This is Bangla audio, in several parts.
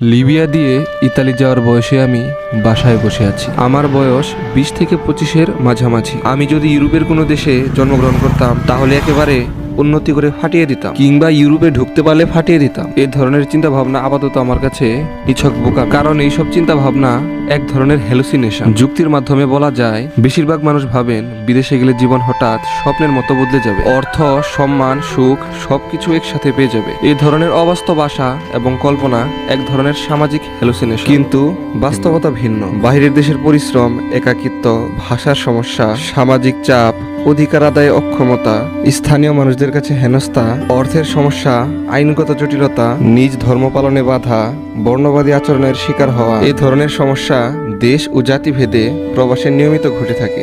লিবিয়া দিয়ে ইতালি যাওয়ার বয়সে আমি বাসায় বসে আছি। আমার বয়স 20 থেকে 25-এর মাঝামাঝি। আমি যদি ইউরোপের কোনো দেশে জন্মগ্রহণ করতাম তাহলে একেবারে উন্নতি করে ফাটিয়ে দিতাম, কিংবা ইউরোপে ঢুকতে পারলে ফাটিয়ে দিতাম। এই ধরনের চিন্তা ভাবনা আপাতত আমার কাছে নিছক বোকা, কারণ এইসব চিন্তা ভাবনা এক ধরনের হ্যালুসিনেশন। যুক্তির মাধ্যমে বলা যায়, বেশিরভাগ মানুষ ভাবেন বিদেশে গেলে জীবন হঠাৎ স্বপ্নের মতো বদলে যাবে, অর্থ, সম্মান, সুখ সবকিছু একসাথে পেয়ে যাবে। এই ধরনের অবাস্তব আশা এবং কল্পনা এক ধরনের সামাজিক হ্যালুসিনেশন, কিন্তু বাস্তবতা ভিন্ন। বাইরের দেশের পরিশ্রম, একাকিত্ব, ভাষার সমস্যা, সামাজিক চাপ, অধিকার আদায়ে অক্ষমতা, স্থানীয় মানুষদের কাছে হেনস্থা, অর্থের সমস্যা, আইনগত জটিলতা, নিজ ধর্ম পালনে বাধা, বর্ণবাদী আচরণের শিকার হওয়া, এই ধরনের সমস্যা দেশ ও জাতিভেদে প্রবাসে নিয়মিত ঘটে থাকে।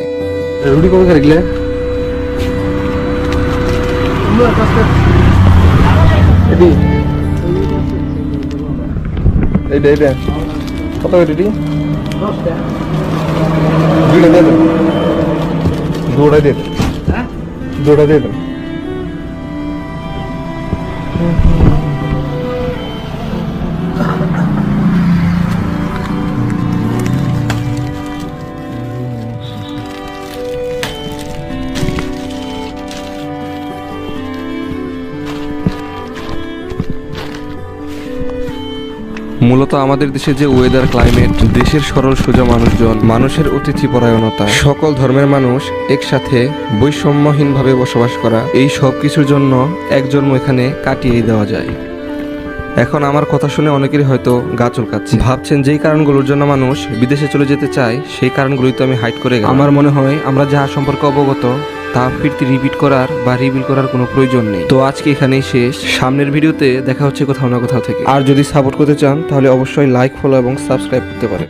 রুটি কবে খাইলে কত রেডি দৌড়াই দে দৌড়াই দে মূলত আমাদের দেশে যে ওয়েদার, ক্লাইমেট, দেশের সরল সোজা মানুষজন, মানুষের অতিথি পরায়ণতা, সকল ধর্মের মানুষ একসাথে বৈষম্যহীনভাবে বসবাস করা, এই সব কিছুর জন্য এক জন্ম এখানে কাটিয়ে দেওয়া যায়। এখন আমার কথা শুনে অনেকেরই হয়তো গা চুলকাচ্ছে, ভাবছেন যেই কারণগুলোর জন্য মানুষ বিদেশে চলে যেতে চায় সেই কারণগুলোই তো আমি হাইড করে গেলাম। আমার মনে হয় আমরা যাহা সম্পর্কে অবগত তা ফিরতি রিপিট করার বা রিভিল করার কোনো প্রয়োজন নেই। তো আজকে এখানেই শেষ। সামনের ভিডিওতে দেখা হচ্ছে কোথাও না কোথাও থেকে। আর যদি সাপোর্ট করতে চান তাহলে অবশ্যই লাইক, ফলো এবং সাবস্ক্রাইব করতে পারেন।